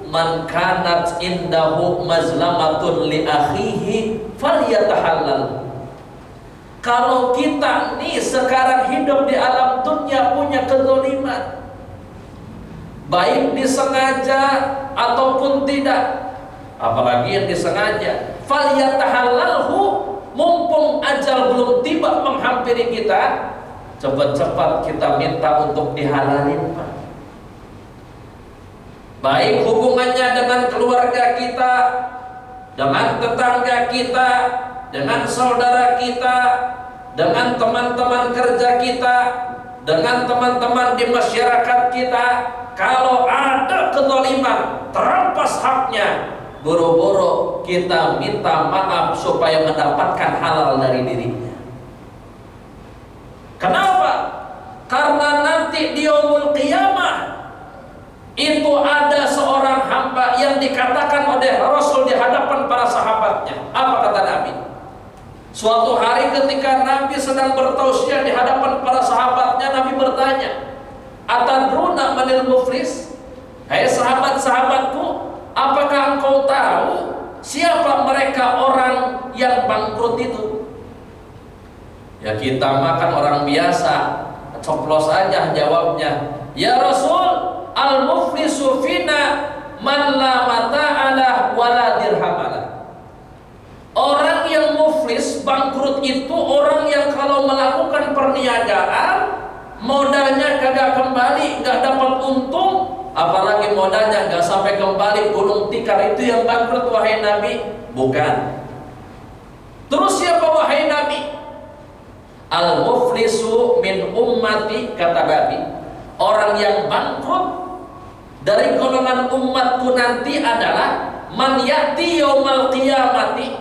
man kanat indahu mazlamatun li akhihi falyatahallal. Kalau kita nih sekarang hidup di alam dunia punya kezaliman, baik disengaja ataupun tidak, apalagi yang disengaja, falyatahallalhu, mumpung ajal belum tiba menghampiri kita, cepat-cepat kita minta untuk dihalalin, Pak. Baik hubungannya dengan keluarga kita, dengan tetangga kita, dengan saudara kita, dengan teman-teman kerja kita, dengan teman-teman di masyarakat kita. Kalau ada kezaliman, terampas haknya, buru-buru kita minta maaf supaya mendapatkan halal dari dirinya. Kenapa? Karena nanti di yaumul qiyamah itu ada seorang hamba yang dikatakan oleh Rasul di hadapan para sahabatnya. Apa kata Nabi? Suatu hari ketika Nabi sedang bertausiah di hadapan para sahabatnya, Nabi bertanya, "Atadruna manil muflis?" Hai sahabat-sahabatku, apakah engkau tahu siapa mereka orang yang bangkrut itu? Ya kita makan orang biasa, coplos aja jawabnya. Ya Rasul, al-muflisu fina man la mata'ala wala dirhamala. Orang yang muflis, bangkrut itu orang yang kalau melakukan perniagaan modalnya kagak kembali, gak dapat untung, apalagi modalnya gak sampai kembali gulung tikar. Itu yang bangkrut wahai Nabi? Bukan. Terus siapa wahai Nabi? Al-muflisu min ummati, kata Nabi, orang yang bangkrut dari golongan umatku nanti adalah man ya'ti yaumal qiyamati,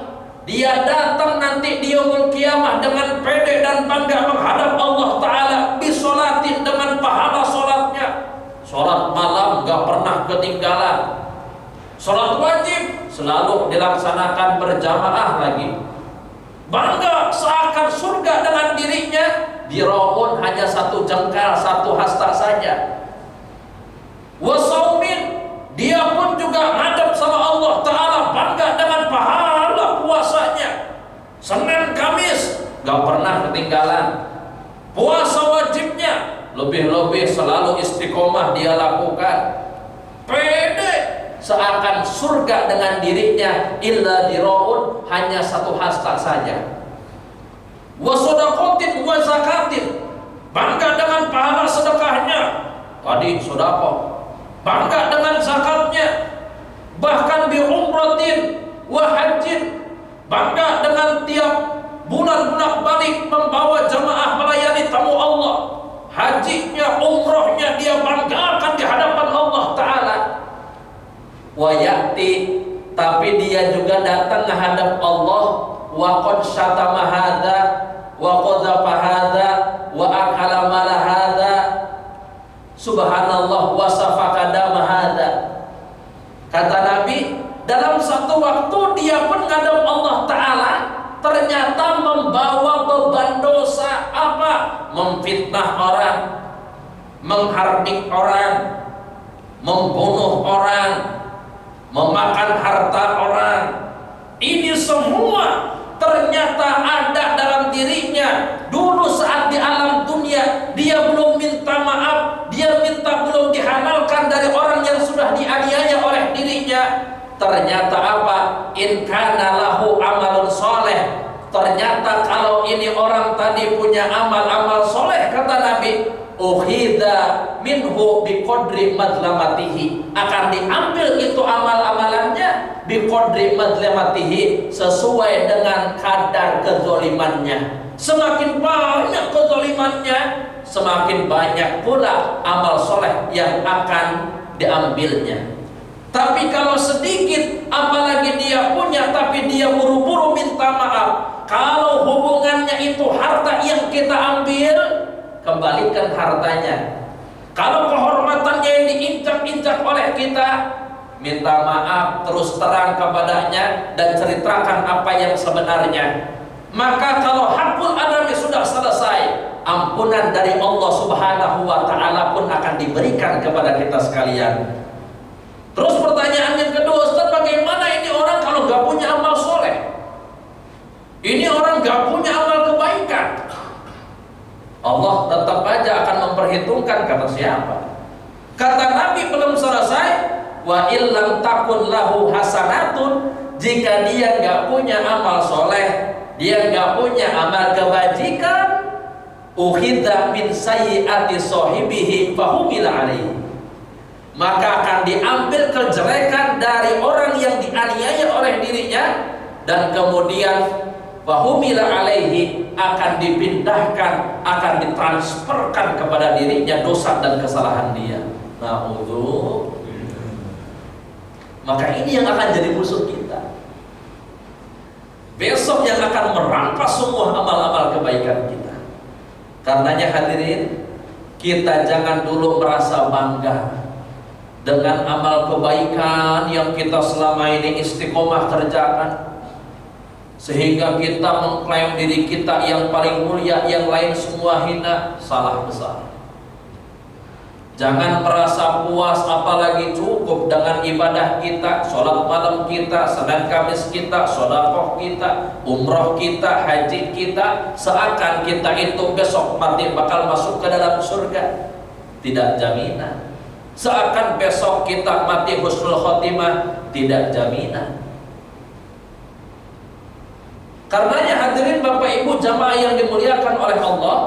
dia datang nanti di yaumul qiyamah dengan pede dan bangga menghadap Allah Ta'ala, bisolatin, dengan pahala solatnya. Solat malam gak pernah ketinggalan, solat wajib selalu dilaksanakan berjamaah lagi. Bangga seakan surga dengan dirinya, diraun hanya satu jengkal, satu hasta saja. Wasaumin, dia pun juga ngadep sama Allah Ta'ala, bangga dengan pahala puasanya. Senin Kamis gak pernah ketinggalan. Puasa wajibnya lebih-lebih selalu istiqomah dia lakukan. Pede seakan surga dengan dirinya, illa diraun, hanya satu hasta saja. Wasodaqatin wa zakatin, bangga dengan pahala sedekahnya, tadi sedekah, bangga dengan zakatnya. Bahkan bi umratin wa hajjin, bangga dengan tiap bulan bolak-balik membawa jamaah melayani tamu Allah. Hajinya, umrohnya dia banggakan di hadapan Allah Ta'ala. Wa ya'ti, tapi dia juga datang menghadap Allah, wa qad syatama hadza wa qadhafa hadza wa akala mala hadza, subhanallah, wa safaka dama hadza. Kata Nabi, dalam satu waktu dia pun menghadap Allah Ta'ala, ternyata membawa beban dosa. Apa? Memfitnah orang, menghardik orang, membunuh orang, memakan harta orang. Ini semua ternyata ada dalam dirinya. Dulu saat di alam dunia dia belum minta maaf, dia minta belum dihalalkan dari orang yang sudah dianiaya oleh dirinya. Ternyata apa? In kana lahu amalun soleh, ternyata kalau ini orang tadi punya amal-amal soleh, kata Nabi, ukhidha minhu biqadri madlamatihi, akan diambil itu amal-amalannya biqadri madlamatihi, sesuai dengan kadar kezolimannya. Semakin banyak kezolimannya, semakin banyak pula amal soleh yang akan diambilnya. Tapi kalau sedikit, apalagi dia punya tapi dia buru-buru minta maaf, kalau hubungannya itu harta yang kita ambil, kembalikan hartanya. Kalau kehormatannya yang diinjak-injak oleh kita, minta maaf, terus terang kepadanya dan ceritakan apa yang sebenarnya. Maka kalau hakul adami sudah selesai, ampunan dari Allah Subhanahu wa Ta'ala pun akan diberikan kepada kita sekalian. Terus pertanyaan diperhitungkan kata siapa? Kata Nabi belum selesai, wa illam takun lahu hasanatun, jika dia nggak punya amal soleh, dia nggak punya amal kebajikan, ukhidha min sayyiati sahibihi fahumila alaihi, maka akan diambil kejelekan dari orang yang dianiaya oleh dirinya, dan kemudian fahumila alaihi, akan dipindahkan, akan ditransferkan kepada dirinya dosa dan kesalahan dia. Na'udzu. Maka ini yang akan jadi musuh kita besok, yang akan merampas semua amal-amal kebaikan kita. Karenanya hadirin, kita jangan dulu merasa bangga dengan amal kebaikan yang kita selama ini istiqomah kerjakan, sehingga kita mengklaim diri kita yang paling mulia, yang lain semua hina. Salah besar. Jangan merasa puas apalagi cukup dengan ibadah kita, sholat malam kita, Senin Kamis kita, sedekah kita, umroh kita, haji kita, seakan kita itu besok mati bakal masuk ke dalam surga. Tidak jaminan. Seakan besok kita mati husnul khotimah. Tidak jaminan. Karenanya hadirin Bapak Ibu jamaah yang dimuliakan oleh Allah,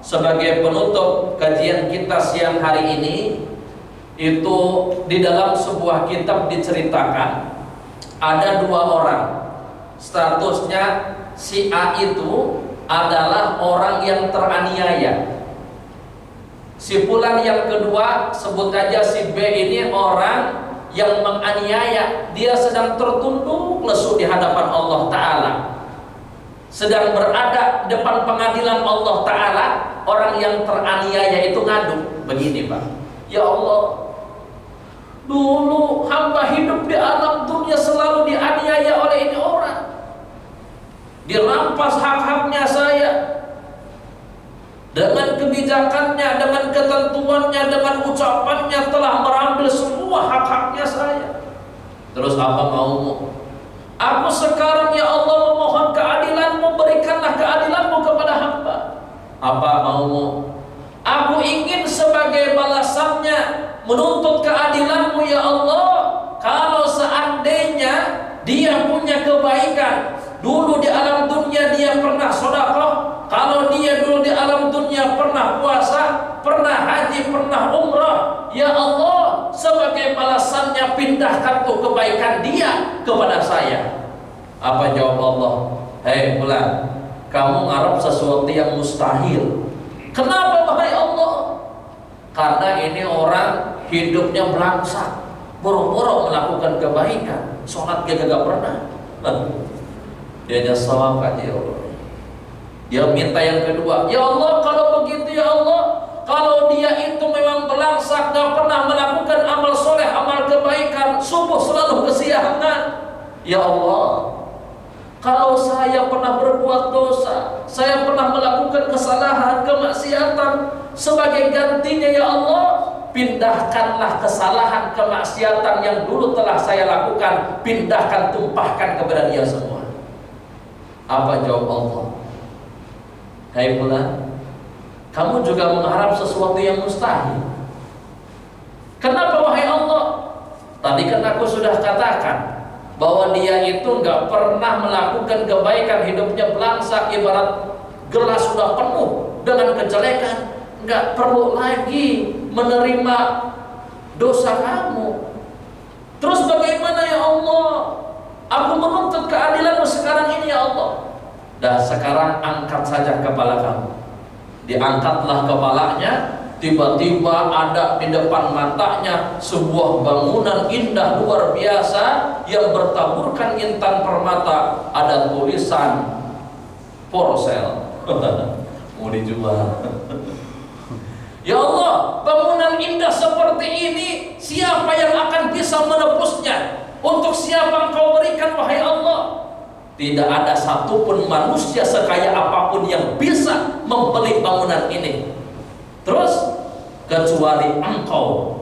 sebagai penutup kajian kita siang hari ini, itu di dalam sebuah kitab diceritakan ada dua orang, statusnya si A itu adalah orang yang teraniaya, si Fulan yang kedua, sebut aja si B ini orang yang menganiaya. Dia sedang tertunduk lesu di hadapan Allah Ta'ala, sedang berada di depan pengadilan Allah Ta'ala. Orang yang teraniaya itu ngadu begini, Pak, ya Allah, dulu hamba hidup di alam dunia selalu dianiaya oleh ini orang, dirampas hak-haknya saya, dengan kebijakannya, dengan ketentuannya, dengan ucapannya telah merambil semua hak-haknya saya. Terus apa maumu? Aku sekarang ya Allah memohon keadilanmu, berikanlah keadilanmu kepada hamba. Apa maumu? Aku ingin sebagai balasannya menuntut keadilanmu ya Allah. Kalau seandainya dia punya kebaikan, dulu di alam dunia dia pernah sedekah, kalau dia dulu di alam dunia pernah puasa, pernah haji, pernah umrah, ya Allah, sebagai balasannya pindahkan tuh kebaikan dia kepada saya. Apa jawab Allah? Hei Fulan, kamu ngarep sesuatu yang mustahil. Kenapa wahai Allah? Karena ini orang hidupnya belangsak, boro-boro melakukan kebaikan, sholat gak pernah. Dia nyesal kan ya Allah. Dia minta yang kedua, ya Allah kalau begitu ya Allah, kalau dia itu memang belangsak, gak pernah melakukan amal soleh, amal kebaikan, subuh selalu kesiangan, ya Allah, kalau saya pernah berbuat dosa, saya pernah melakukan kesalahan, kemaksiatan, sebagai gantinya ya Allah, pindahkanlah kesalahan, kemaksiatan yang dulu telah saya lakukan, pindahkan, tumpahkan kepada dia semua. Apa jawab Allah? Hai Fulan, kamu juga mengharap sesuatu yang mustahil. Kenapa wahai Allah? Tadi kan aku sudah katakan bahwa dia itu nggak pernah melakukan kebaikan, hidupnya belangsak, ibarat gelas sudah penuh dengan kejelekan, nggak perlu lagi menerima dosa kamu. Terus bagaimana ya Allah? Aku menuntut keadilanmu sekarang ini ya Allah. Dan sekarang angkat saja kepala kamu. Diangkatlah kepalanya. Tiba-tiba ada di depan matanya sebuah bangunan indah luar biasa yang bertaburkan intan permata. Ada tulisan for sale. Mau dijual. Ya Allah, bangunan indah seperti ini, siapa yang akan bisa menebusnya? Untuk siapa Engkau berikan wahai Allah? Tidak ada satupun manusia sekaya apapun yang bisa membeli bangunan ini. Terus kecuali Engkau.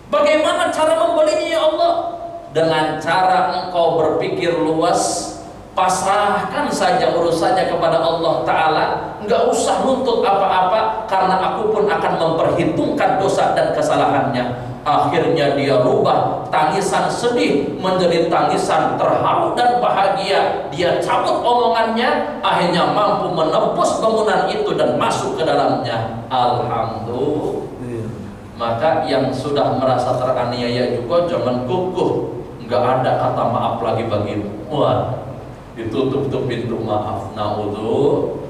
Bagaimana cara membelinya ya Allah? Dengan cara Engkau berpikir luas, pasrahkan saja urusannya kepada Allah Ta'ala, nggak usah nuntut apa-apa, karena aku pun akan memperhitungkan dosa dan kesalahannya. Akhirnya dia rubah tangisan sedih menjadi tangisan terharu dan bahagia. Dia cabut omongannya, akhirnya mampu menembus bangunan itu dan masuk ke dalamnya. Alhamdulillah. Maka yang sudah merasa teraniaya juga jangan guguh, nggak ada kata maaf lagi bagimu. Wah, ditutup tuh pintu maaf. Naudzu.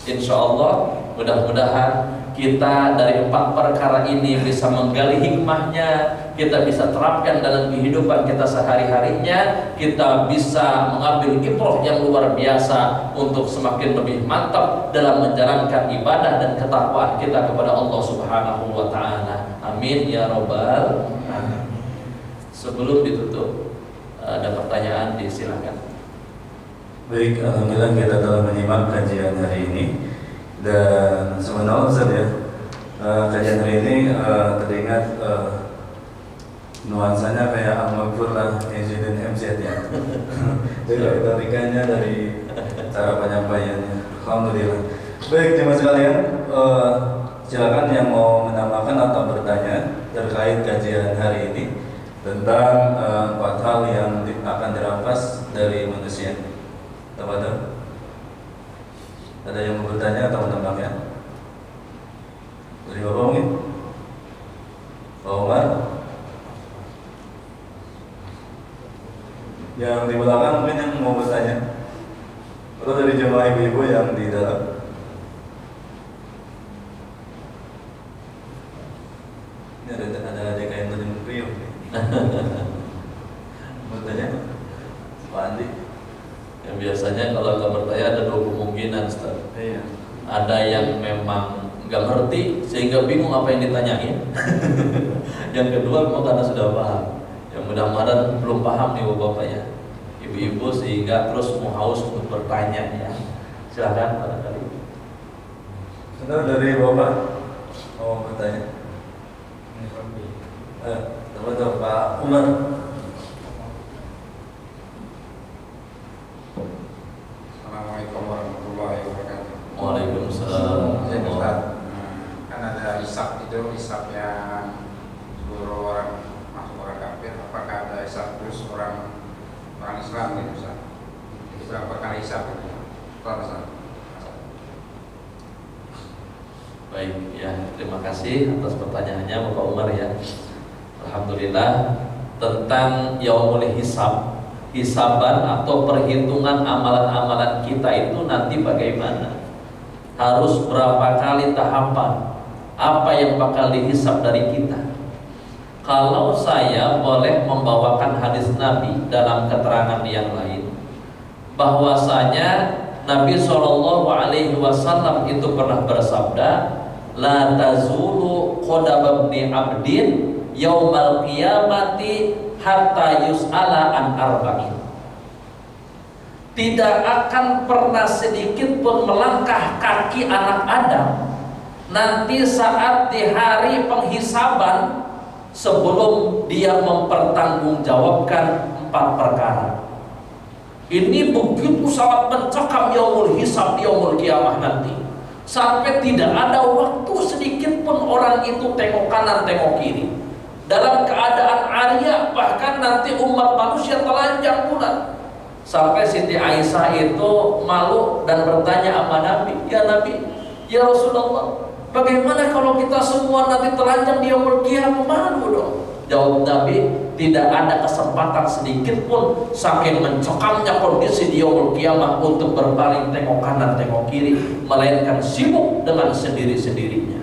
Insya Allah mudah-mudahan kita dari 4 perkara ini bisa menggali hikmahnya, kita bisa terapkan dalam kehidupan kita sehari-harinya, kita bisa mengambil ibrah yang luar biasa untuk semakin lebih mantap dalam menjalankan ibadah dan ketakwaan kita kepada Allah Subhanahu wa Ta'ala. Amin ya rabbal alamin. Sebelum ditutup, ada pertanyaan, disilakan. Baik, alhamdulillah kita telah menyimak kajian hari ini. Dan sebenarnya Ustaz ya, kajian hari ini teringat nuansanya kayak Al-Maghfur lah Izzuddin MZ ya. Jadi retorikanya dari cara penyampaiannya. Alhamdulillah. Baik jemaah sekalian, silakan yang mau menambahkan atau bertanya terkait kajian hari ini tentang 4 hal yang akan dirampas dari manusia. Tafadhol. Ada yang mau bertanya atau menambahkan? Dari Bapak mungkin? Pak Umar? Yang di belakang mungkin yang mau bertanya? Atau dari jemaah ibu-ibu yang di dalam? Ini ada adik yang terjun priuk. Bertanya? Pak Andi? Yang biasanya kalau nggak bertanya ada 2 kemungkinan, Ustaz. Iya. Ada yang memang nggak ngerti sehingga bingung apa yang ditanyain. Yang kedua memang karena sudah paham. Yang mudah-mudahan belum paham nih bapak ya, ibu-ibu, sehingga terus mau haus untuk bertanya ya. Silakan barangkali. Sudah dari bapak mau bertanya? Teman-teman Pak Umar. Assalamualaikum warahmatullahi wabarakatuh. Waalaikumsalam. Kan ada hisab itu, hisab yang seluruh orang masuk orang kafir. Apakah ada hisab terus orang Islam gitu Ustaz? Jadi berapa kali hisab itu? Ustaz. Baik ya, terima kasih atas pertanyaannya Bapak Umar ya. Alhamdulillah, tentang yaumul hisab, hisaban atau perhitungan amalan-amalan kita itu nanti bagaimana? Harus berapa kali tahapan? Apa yang bakal dihisab dari kita? Kalau saya boleh membawakan hadis Nabi dalam keterangan yang lain, bahwasanya Nabi SAW itu pernah bersabda, la tazulu qadam ibni abdin yaumal qiyamati hatta yus'ala an arba'in. Tidak akan pernah sedikit pun melangkah kaki anak Adam nanti saat di hari penghisaban sebelum dia mempertanggungjawabkan 4 perkara. Ini begitu sangat mencekam yaumul hisab, yaumul kiamah nanti, sampai tidak ada waktu sedikit pun orang itu tengok kanan tengok kiri. Dalam keadaan aria, bahkan nanti umat manusia telanjang pula. Sampai Siti Aisyah itu malu dan bertanya sama Nabi, ya Nabi, ya Rasulullah, bagaimana kalau kita semua nanti telanjang di yaumul qiyamah, malu dong? Jawab Nabi, tidak ada kesempatan sedikit pun saking mencekamnya kondisi di yaumul qiyamah untuk berpaling tengok kanan tengok kiri, melainkan sibuk dengan sendiri-sendirinya.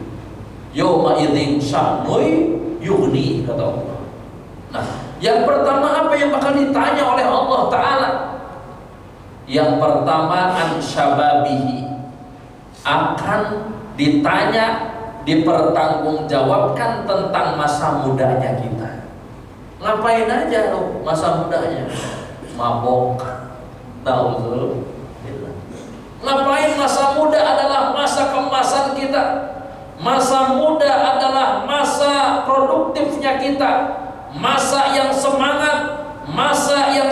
Yauma idzin sya'nui yughni, kata Allah. Nah, yang pertama apa yang bakal ditanya oleh Allah Ta'ala? Yang pertama an syababihi, akan ditanya, dipertanggungjawabkan tentang masa mudanya kita. Ngapain aja lo masa mudanya? Mabok. Tahu. Ngapain? Masa muda adalah masa kemasan kita. Masa muda adalah masa produktifnya kita. Masa yang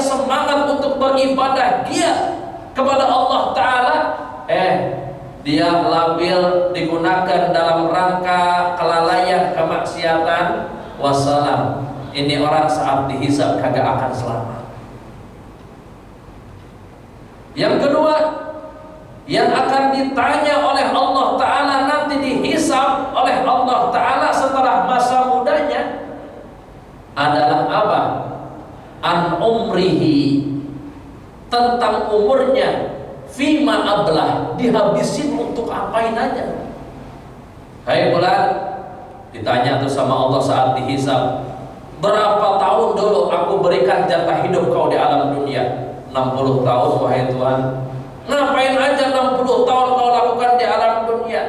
semangat untuk beribadah giat kepada Allah Ta'ala, dia labil digunakan dalam rangka kelalaian, kemaksiatan, wassalam. Ini orang saat dihisab kagak akan selamat. Yang kedua, yang akan ditanya oleh Allah Ta'ala, nanti dihisab oleh Allah Ta'ala setelah masa mudanya adalah apa? An umrihi, tentang umurnya. Fima ablah, dihabisin untuk apain aja. Hai bulan, ditanya tuh sama Allah saat dihisab, berapa tahun dulu aku berikan jatah hidup kau di alam dunia? 60 tahun wahai Tuhan. Ngapain aja 60 tahun kau lakukan di alam dunia?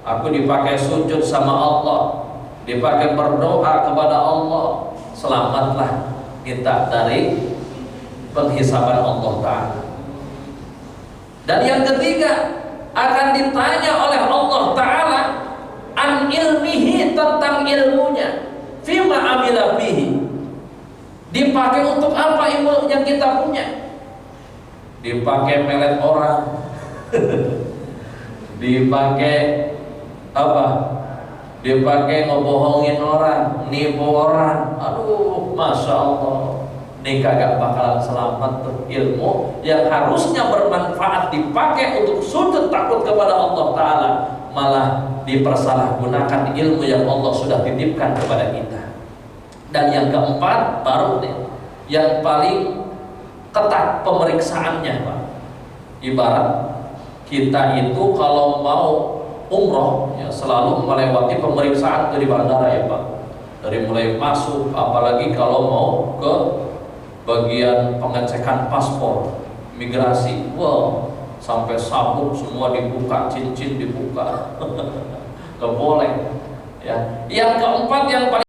Aku dipakai sujud sama Allah, dipakai berdoa kepada Allah. Selamatlah kita dari penghisaban Allah Ta'ala. Dan yang ketiga, akan ditanya oleh Allah Ta'ala an ilmihi, tentang ilmunya. Fima amila bihi, dipakai untuk apa ilmu yang kita punya? Dipakai melet orang, dipakai apa? Dipakai ngebohongin orang, nipu orang. Aduh, masya Allah, ini kagak bakalan selamat tuh. Ilmu yang harusnya bermanfaat dipakai untuk sujud takut kepada Allah Ta'ala, malah dipersalahgunakan ilmu yang Allah sudah titipkan kepada kita. Dan yang keempat, baru nih, yang paling ketat pemeriksaannya, Pak. Ibarat kita itu kalau mau umroh, ya selalu melewati pemeriksaan dari bandara, ya Pak. Dari mulai masuk, apalagi kalau mau ke bagian pengecekan paspor, migrasi, wow, sampai sabuk semua dibuka, cincin dibuka, nggak boleh. Ya, yang keempat yang paling